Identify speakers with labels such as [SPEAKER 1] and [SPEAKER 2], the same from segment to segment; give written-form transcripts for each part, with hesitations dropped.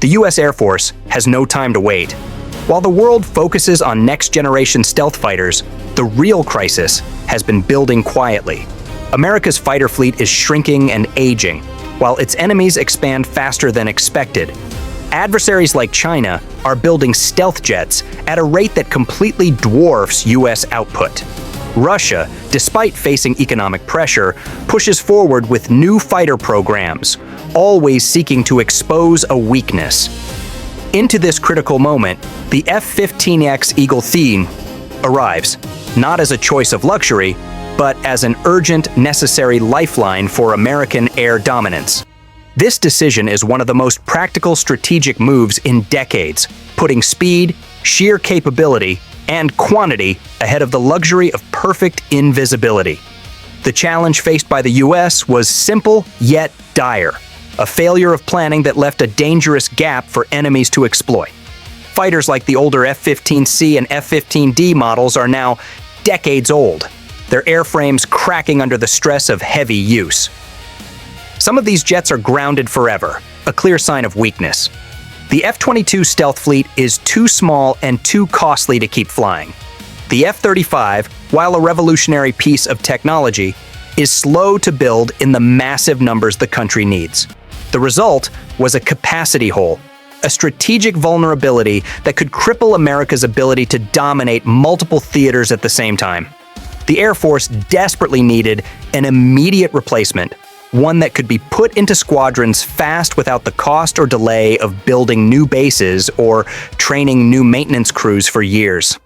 [SPEAKER 1] The US Air Force has no time to wait. While the world focuses on next-generation stealth fighters, the real crisis has been building quietly. America's fighter fleet is shrinking and aging, while its enemies expand faster than expected. Adversaries like China are building stealth jets at a rate that completely dwarfs US output. Russia, despite facing economic pressure, pushes forward with new fighter programs, always seeking to expose a weakness. Into this critical moment, the F-15EX Eagle theme arrives, not as a choice of luxury, but as an urgent, necessary lifeline for American air dominance. This decision is one of the most practical strategic moves in decades, putting speed, sheer capability, and quantity ahead of the luxury of perfect invisibility. The challenge faced by the US was simple yet dire, a failure of planning that left a dangerous gap for enemies to exploit. Fighters like the older F-15C and F-15D models are now decades old, their airframes cracking under the stress of heavy use. Some of these jets are grounded forever, a clear sign of weakness. The F-22 stealth fleet is too small and too costly to keep flying. The F-35, while a revolutionary piece of technology, is slow to build in the massive numbers the country needs. The result was a capacity hole, a strategic vulnerability that could cripple America's ability to dominate multiple theaters at the same time. The Air Force desperately needed an immediate replacement, one that could be put into squadrons fast without the cost or delay of building new bases or training new maintenance crews for years.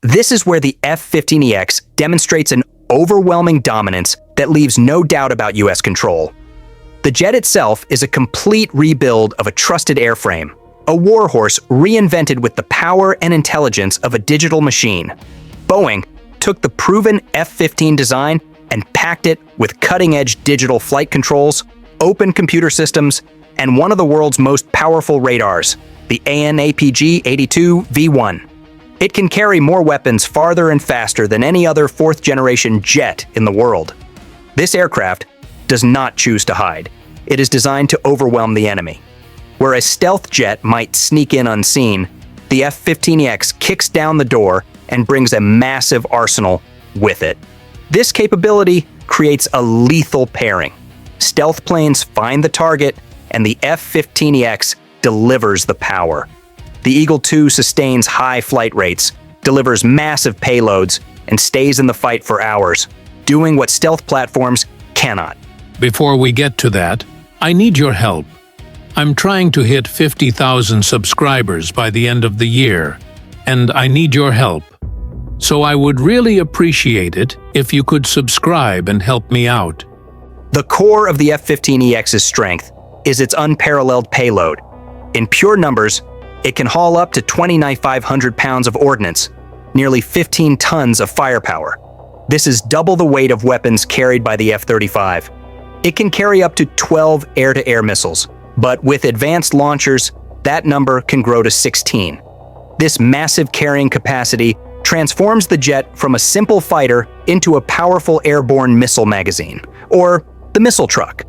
[SPEAKER 1] This is where the F-15EX demonstrates an overwhelming dominance that leaves no doubt about US control. The jet itself is a complete rebuild of a trusted airframe, a warhorse reinvented with the power and intelligence of a digital machine. Boeing took the proven F-15 design and packed it with cutting-edge digital flight controls, open computer systems, and one of the world's most powerful radars, the AN/APG-82V1. It can carry more weapons farther and faster than any other fourth-generation jet in the world. This aircraft does not choose to hide. It is designed to overwhelm the enemy. Where a stealth jet might sneak in unseen, the F-15EX kicks down the door and brings a massive arsenal with it. This capability creates a lethal pairing. Stealth planes find the target, and the F-15EX delivers the power. The Eagle II sustains high flight rates, delivers massive payloads, and stays in the fight for hours, doing what stealth platforms cannot.
[SPEAKER 2] Before we get to that, I need your help. I'm trying to hit 50,000 subscribers by the end of the year, and I need your help. So I would really appreciate it if you could subscribe and help me out.
[SPEAKER 1] The core of the F-15EX's strength is its unparalleled payload. In pure numbers, it can haul up to 2,500 pounds of ordnance, nearly 15 tons of firepower. This is double the weight of weapons carried by the F-35. It can carry up to 12 air-to-air missiles, but with advanced launchers, that number can grow to 16. This massive carrying capacity transforms the jet from a simple fighter into a powerful airborne missile magazine, or the missile truck.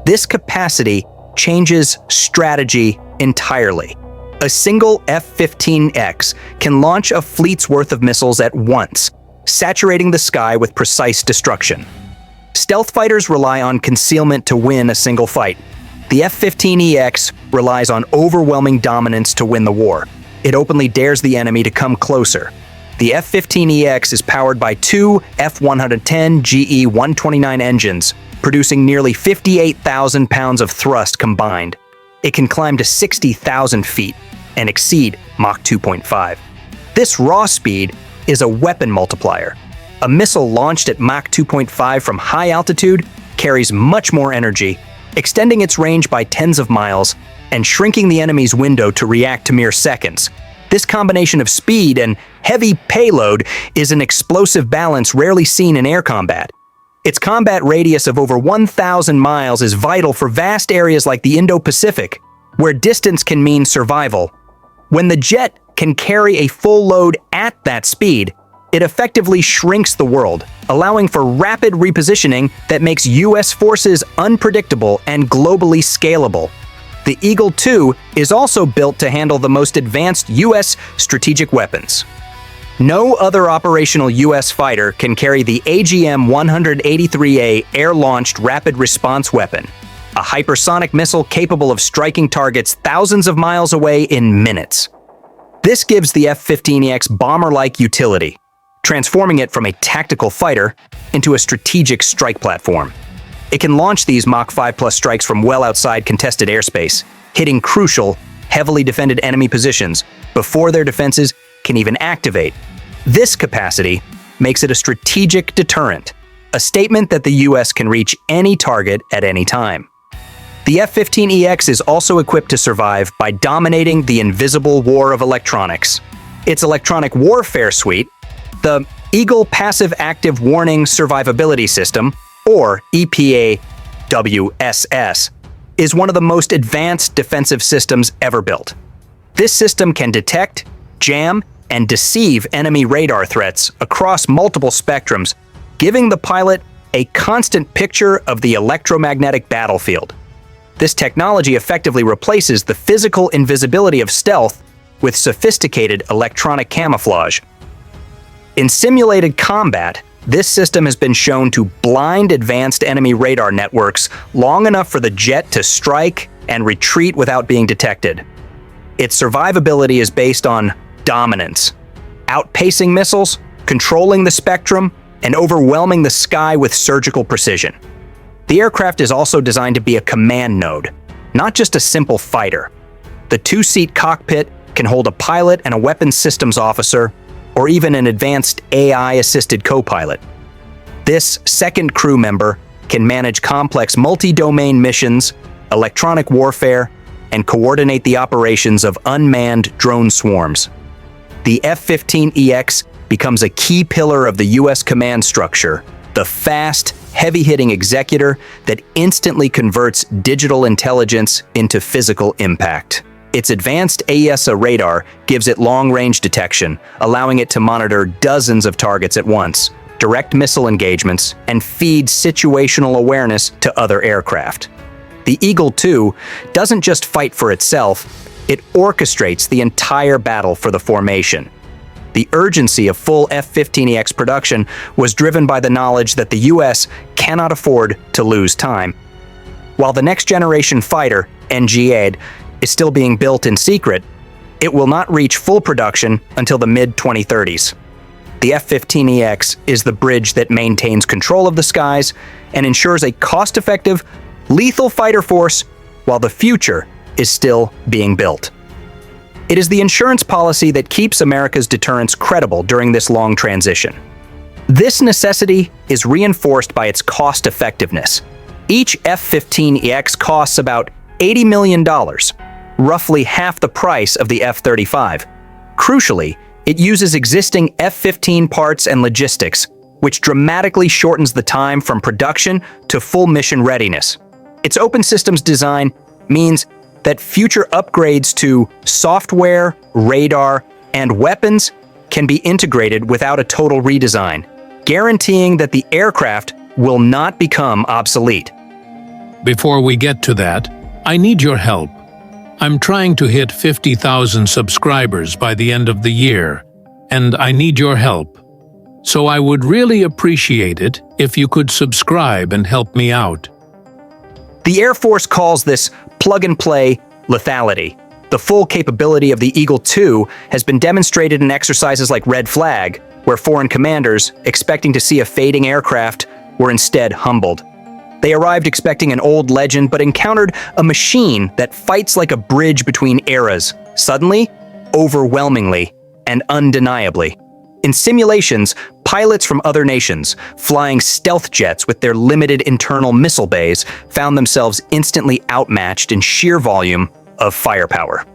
[SPEAKER 1] This capacity changes strategy entirely. A single F-15X can launch a fleet's worth of missiles at once, saturating the sky with precise destruction. Stealth fighters rely on concealment to win a single fight. The F-15EX relies on overwhelming dominance to win the war. It openly dares the enemy to come closer. The F-15EX is powered by two F-110 GE-129 engines, producing nearly 58,000 pounds of thrust combined. It can climb to 60,000 feet and exceed Mach 2.5. This raw speed is a weapon multiplier. A missile launched at Mach 2.5 from high altitude carries much more energy, extending its range by tens of miles and shrinking the enemy's window to react to mere seconds. This combination of speed and heavy payload is an explosive balance rarely seen in air combat. Its combat radius of over 1,000 miles is vital for vast areas like the Indo-Pacific, where distance can mean survival. When the jet can carry a full load at that speed, it effectively shrinks the world, allowing for rapid repositioning that makes US forces unpredictable and globally scalable. The Eagle II is also built to handle the most advanced U.S. strategic weapons. No other operational U.S. fighter can carry the AGM-183A air-launched rapid response weapon, a hypersonic missile capable of striking targets thousands of miles away in minutes. This gives the F-15EX bomber-like utility, transforming it from a tactical fighter into a strategic strike platform. It can launch these Mach 5+ strikes from well outside contested airspace, hitting crucial, heavily defended enemy positions before their defenses can even activate. This capacity makes it a strategic deterrent, a statement that the U.S. can reach any target at any time. The F-15EX is also equipped to survive by dominating the invisible war of electronics. Its electronic warfare suite, the Eagle Passive Active Warning Survivability System, or EPAWSS, is one of the most advanced defensive systems ever built. This system can detect, jam, and deceive enemy radar threats across multiple spectrums, giving the pilot a constant picture of the electromagnetic battlefield. This technology effectively replaces the physical invisibility of stealth with sophisticated electronic camouflage. In simulated combat, this system has been shown to blind advanced enemy radar networks long enough for the jet to strike and retreat without being detected. Its survivability is based on dominance, outpacing missiles, controlling the spectrum, and overwhelming the sky with surgical precision. The aircraft is also designed to be a command node, not just a simple fighter. The two-seat cockpit can hold a pilot and a weapons systems officer, or even an advanced AI-assisted co-pilot. This second crew member can manage complex multi-domain missions, electronic warfare, and coordinate the operations of unmanned drone swarms. The F-15EX becomes a key pillar of the U.S. command structure, the fast, heavy-hitting executor that instantly converts digital intelligence into physical impact. Its advanced AESA radar gives it long-range detection, allowing it to monitor dozens of targets at once, direct missile engagements, and feed situational awareness to other aircraft. The Eagle II doesn't just fight for itself, it orchestrates the entire battle for the formation. The urgency of full F-15EX production was driven by the knowledge that the U.S. cannot afford to lose time. While the next-generation fighter, NGAD, is still being built in secret, it will not reach full production until the mid-2030s. The F-15EX is the bridge that maintains control of the skies and ensures a cost-effective, lethal fighter force while the future is still being built. It is the insurance policy that keeps America's deterrence credible during this long transition. This necessity is reinforced by its cost-effectiveness. Each F-15EX costs about $80 million, roughly half the price of the F-35. Crucially, it uses existing F-15 parts and logistics, which dramatically shortens the time from production to full mission readiness. Its open systems design means that future upgrades to software, radar, and weapons can be integrated without a total redesign, guaranteeing that the aircraft will not become obsolete.
[SPEAKER 2] Before we get to that, I need your help. I'm trying to hit 50,000 subscribers by the end of the year, and I need your help. So I would really appreciate it if you could subscribe and help me out.
[SPEAKER 1] The Air Force calls this plug-and-play lethality. The full capability of the Eagle II has been demonstrated in exercises like Red Flag, where foreign commanders, expecting to see a fading aircraft, were instead humbled. They arrived expecting an old legend, but encountered a machine that fights like a bridge between eras, suddenly, overwhelmingly, and undeniably. In simulations, pilots from other nations, flying stealth jets with their limited internal missile bays, found themselves instantly outmatched in sheer volume of firepower.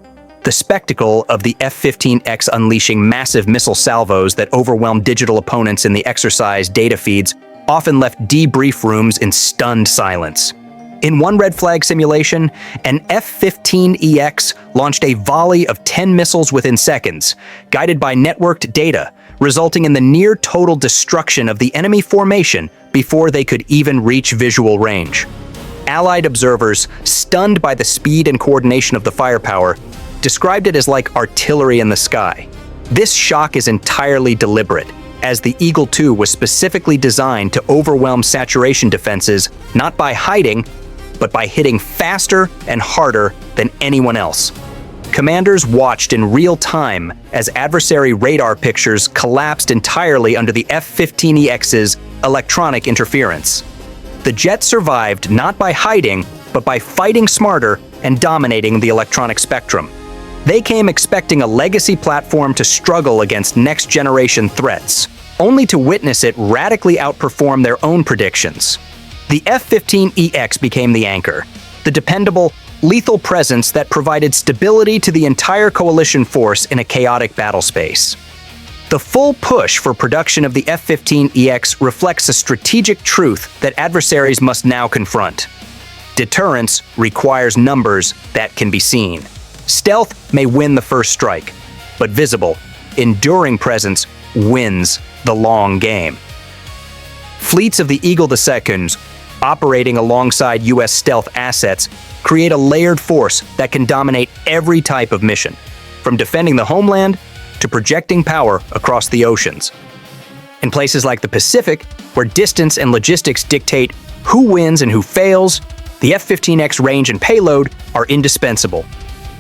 [SPEAKER 1] The spectacle of the F-15X unleashing massive missile salvos that overwhelmed digital opponents in the exercise data feeds often left debrief rooms in stunned silence. In one Red Flag simulation, an F-15EX launched a volley of 10 missiles within seconds, guided by networked data, resulting in the near-total destruction of the enemy formation before they could even reach visual range. Allied observers, stunned by the speed and coordination of the firepower, described it as like artillery in the sky. This shock is entirely deliberate, as the Eagle II was specifically designed to overwhelm saturation defenses not by hiding, but by hitting faster and harder than anyone else. Commanders watched in real time as adversary radar pictures collapsed entirely under the F-15EX's electronic interference. The jet survived not by hiding, but by fighting smarter and dominating the electronic spectrum. They came expecting a legacy platform to struggle against next-generation threats, only to witness it radically outperform their own predictions. The F-15EX became the anchor, the dependable, lethal presence that provided stability to the entire coalition force in a chaotic battle space. The full push for production of the F-15EX reflects a strategic truth that adversaries must now confront. Deterrence requires numbers that can be seen. Stealth may win the first strike, but visible, enduring presence wins the long game. Fleets of the Eagle II, operating alongside U.S. stealth assets, create a layered force that can dominate every type of mission, from defending the homeland to projecting power across the oceans. In places like the Pacific, where distance and logistics dictate who wins and who fails, the F-15X range and payload are indispensable.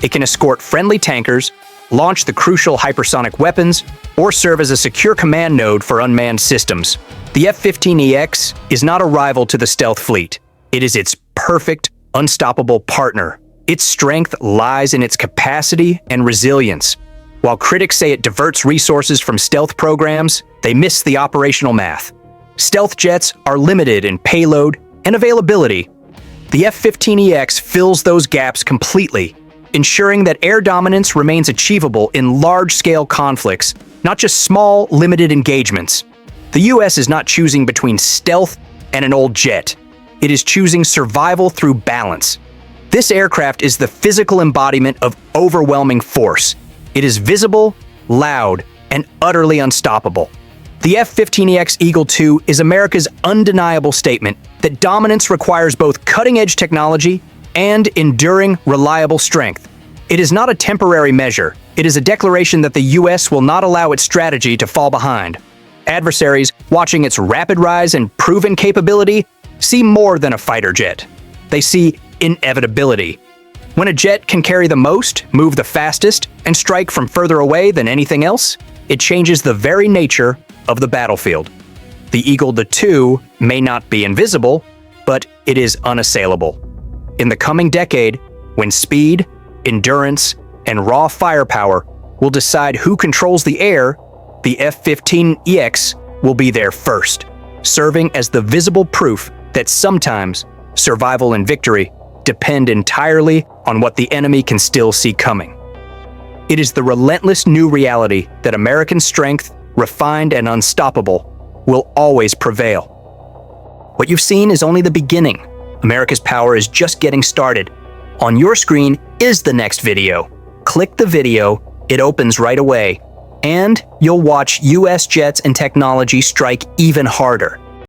[SPEAKER 1] It can escort friendly tankers, launch the crucial hypersonic weapons, or serve as a secure command node for unmanned systems. The F-15EX is not a rival to the stealth fleet. It is its perfect, unstoppable partner. Its strength lies in its capacity and resilience. While critics say it diverts resources from stealth programs, they miss the operational math. Stealth jets are limited in payload and availability. The F-15EX fills those gaps completely, ensuring that air dominance remains achievable in large-scale conflicts, not just small, limited engagements. The U.S. is not choosing between stealth and an old jet. It is choosing survival through balance. This aircraft is the physical embodiment of overwhelming force. It is visible, loud, and utterly unstoppable. The F-15EX Eagle II is America's undeniable statement that dominance requires both cutting-edge technology and enduring, reliable strength. It is not a temporary measure. It is a declaration that the U.S. will not allow its strategy to fall behind. Adversaries, watching its rapid rise and proven capability, see more than a fighter jet. They see inevitability. When a jet can carry the most, move the fastest, and strike from further away than anything else, it changes the very nature of the battlefield. The Eagle II may not be invisible, but it is unassailable. In the coming decade, when speed, endurance, and raw firepower will decide who controls the air, the F-15EX will be there first, serving as the visible proof that sometimes survival and victory depend entirely on what the enemy can still see coming. It is the relentless new reality that American strength, refined and unstoppable, will always prevail. What you've seen is only the beginning. America's power is just getting started. On your screen is the next video. Click the video, it opens right away, and you'll watch US jets and technology strike even harder.